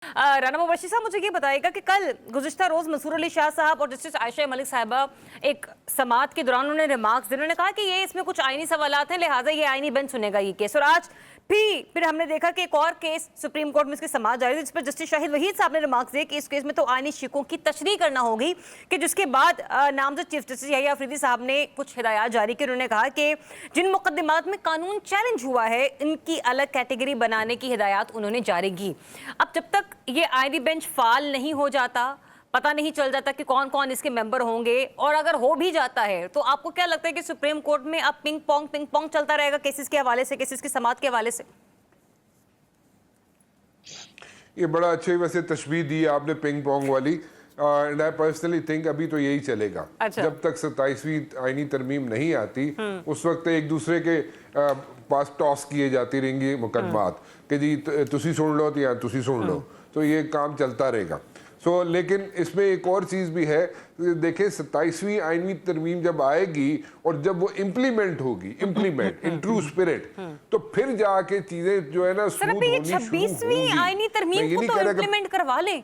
राना मुबश्शिर साहब, मुझे ये बताइएगा कि कल गुज़िश्ता रोज़ मंसूर अली शाह साहब और जस्टिस आयशा मलिक साहिबा एक समाअत के दौरान उन्होंने रिमार्क्स दिए। उन्होंने कहा कि ये इसमें कुछ आईनी सवालात हैं, लिहाजा ये आईनी बेंच सुनेगा ये केस। और आज फिर हमने देखा कि एक और केस सुप्रीम कोर्ट में इसकी समाअत जारी थी, जिस पर जस्टिस शाहिद वहीद साहब ने रिमार्क्स दिए कि इस केस में तो आईनी शिकों की तशरीह करना होगी। कि जिसके बाद नामजद चीफ जस्टिस यहिया अफरीदी साहब ने कुछ हिदायत जारी की। उन्होंने कहा कि जिन मुकदमात में कानून चैलेंज हुआ है, इनकी अलग कैटेगरी बनाने की हिदायत उन्होंने जारी की। अब जब तक ये आईनी बेंच फाल नहीं हो जाता, पता नहीं चल जाता कि कौन कौन इसके मेंबर होंगे, और अगर हो भी जाता है तो आपको क्या लगता है कि सुप्रीम कोर्ट में अब पिंग पोंग चलता रहेगा केसेस के हवाले से, केसेस की समाअत के हवाले से? ये बड़ा अच्छे वैसे तशबीह दी आपने पिंग पोंग वाली, एंड आई पर्सनली थिंक अभी तो यही चलेगा। अच्छा। जब तक 27वीं आईनी तरमीम नहीं आती उस वक्त एक दूसरे के पास टॉस किए जाती रहेंगी मुकदमात कि जी तुसी सुन लो तो या तुसी सुन लो, तो ये काम चलता रहेगा। लेकिन इसमें एक और चीज़ भी है, देखिए 27वीं आईनी तरमीम जब आएगी और जब वो इम्प्लीमेंट होगी, इम्प्लीमेंट इन ट्रू स्पिरिट, तो फिर जाके चीजें जो है ना स्मूथ होनी शुरू होंगी। 26वीं आईनी तरमीम को तो इम्प्लीमेंट करवा लें।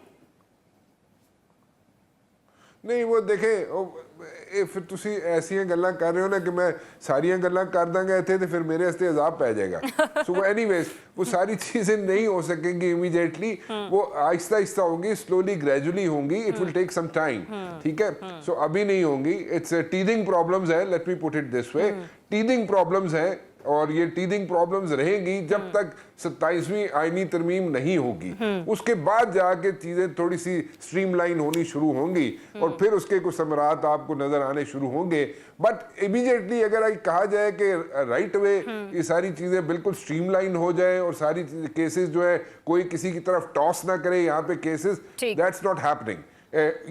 नहीं वो देखें फिर तुसी ऐसी गल्लां कर रहे हो ना कि मैं सारियां गल्लां कर दांगा इत्थे तो फिर मेरे वास्ते अजाब पै जाएगा। सो एनीवेज वो सारी चीजें नहीं हो सकेंगी इमीडिएटली, वो आहिस्ता आहिस्ता होंगी, स्लोली ग्रेजुअली होंगी, it will take some time. ठीक है, सो अभी नहीं होंगी। इट्स टीदिंग प्रॉब्लम्स है, let me put it this way, teething problems है, और ये टीदिंग प्रॉब्लम्स रहेंगी जब तक 27वीं आईनी तरमीम नहीं होगी। उसके बाद जाके चीजें थोड़ी सी स्ट्रीमलाइन होनी शुरू होंगी और फिर उसके कुछ समरात आपको नजर आने शुरू होंगे। बट इमीडिएटली अगर कहा जाए कि राइट वे ये सारी चीजें बिल्कुल स्ट्रीमलाइन हो जाए और सारी केसेस जो है कोई किसी की तरफ टॉस ना करे यहाँ पे केसेस, दैट्स नॉट हैपनिंग।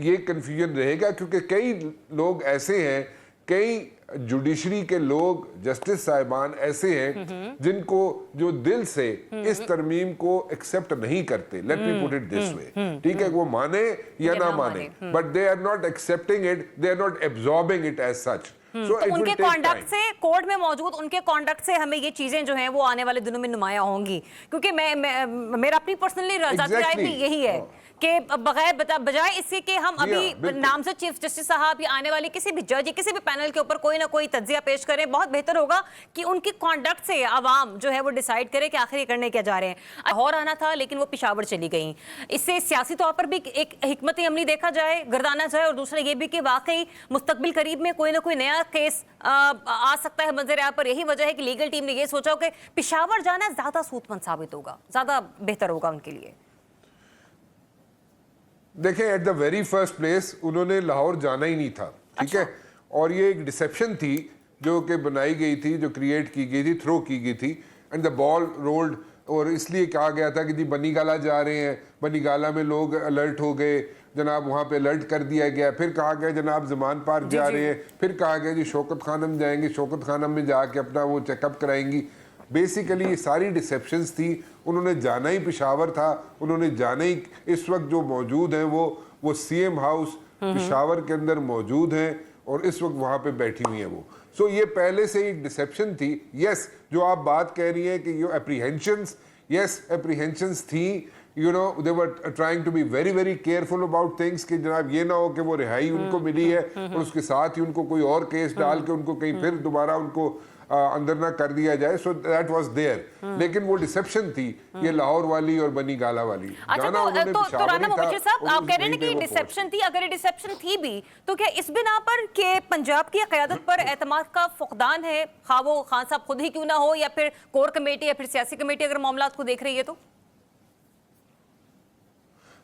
ये कंफ्यूजन रहेगा क्योंकि कई लोग ऐसे हैं, कई जुडिशरी के लोग, जस्टिस साहिबान ऐसे हैं जिनको जो दिल से इस तरमीम को एक्सेप्ट नहीं करते। Let me put it this way, ठीक है, वो माने या ना माने, but they are not accepting it, they are not absorbing it as such. तो उनके कॉन्डक्ट से, कोर्ट में मौजूद उनके कॉन्डक्ट से हमें ये चीजें जो हैं वो आने वाले दिनों में नुमाया होंगी। क्योंकि मेरा अपनी पर्सनली राय भी यही है कि बजाय इससे कि हम अभी नामजद चीफ जस्टिस साहब या आने वाले किसी भी जज या किसी भी पैनल के ऊपर कोई ना कोई तज्जिया पेश करें, बहुत बेहतर होगा कि उनकी कॉन्डक्ट से आवाम जो है वो डिसाइड करे कि आखिर ये करने क्या जा रहे हैं। और आना था लेकिन वो पेशावर चली गई, इससे सियासी तौर पर भी एक हिकमत अमली देखा जाए, गर्दाना जाए, और दूसरा ये भी कि वाकई मुस्तकबिल करीब में कोई ना कोई नया केस आ सकता है मंजर आम पर। यही वजह है कि लीगल टीम ने ये सोचा कि पेशावर जाना ज्यादा सूदमंद साबित होगा, ज्यादा बेहतर होगा उनके लिए। देखें, at the very first place उन्होंने लाहौर जाना ही नहीं था, ठीक है, और ये एक डिसेप्शन थी जो कि बनाई गई थी, जो क्रिएट की गई थी, थ्रो की गई थी, एंड द बॉल रोल्ड। और इसलिए कहा गया था कि जी बनी गाला जा रहे हैं, बनी गाला में लोग अलर्ट हो गए, जनाब वहाँ पे अलर्ट कर दिया गया। फिर कहा गया जनाब जमान पार्क जा रहे हैं, फिर कहा गया जी शौकत खानम जाएंगे, शौकत खानम में जाके अपना वो चेकअप कराएंगी। बेसिकली ये सारी डिसेप्शंस थी। उन्होंने जाना ही पेशावर था, उन्होंने जाना ही, इस वक्त जो मौजूद हैं वो सीएम हाउस पेशावर के अंदर मौजूद हैं और इस वक्त वहाँ पे बैठी हुई हैं वो। सो ये पहले से ही डिसेप्शन थी। यस, जो आप बात कह रही हैं कि ये एप्रीहेंशंस, यस एप्रीहेंशंस थी, you know they were trying to be very very careful about things कि जनाब ये ना हो कि वो रिहाई उनको मिली है और उसके साथ ही उनको कोई और केस डाल के उनको कहीं फिर दोबारा उनको अंदर ना कर दिया जाए। सो दैट वाज देयर, लेकिन वो डिसेप्शन थी ये लाहौर वाली और बनी गाला वाली। अच्छा, तो राना मुबश्शिर साहब, आप कह रहे हैं कि डिसेप्शन थी, अगर ये डिसेप्शन थी भी तो क्या इस बिना पर कि पंजाब की क़यादत पर एतमाद का फुकदान है, खा वो खान साहब खुद ही क्यों ना हो या फिर कोर कमेटी या फिर सियासी कमेटी अगर मामलात को देख रही है तो?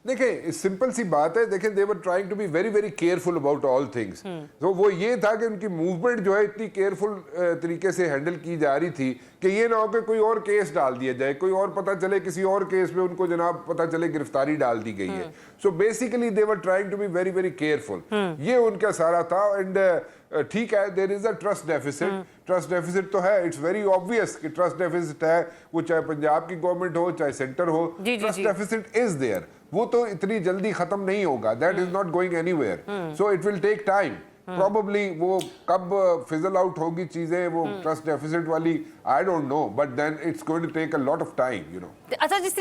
देखें, सिंपल सी बात है, देखें they were trying to be very very careful about all things. तो वो ये था कि उनकी मूवमेंट जो है इतनी केयरफुल तरीके से हैंडल की जा रही थी कि ये ना हो कि कोई और केस डाल दिया जाए, कोई और पता चले किसी और केस में उनको जनाब पता चले गिरफ्तारी डाल दी गई है। So basically they were trying to be very very careful, ये उनका सारा था। एंड ठीक है, there is a trust deficit, trust deficit तो है, इट्स वेरी ऑब्वियस कि ट्रस्ट डेफिसिट है, वो चाहे पंजाब की गवर्नमेंट हो चाहे सेंटर हो, ट्रस्ट डेफिसिट इज देयर। वो तो इतनी जल्दी खत्म नहीं होगा, that is not going anywhere, so it will take time. Probably वो कब फिजल आउट होगी चीजें वो ट्रस्ट डेफिसिट वाली, I don't know, but then it's going to take a lot of time, you know. अच्छा, जिस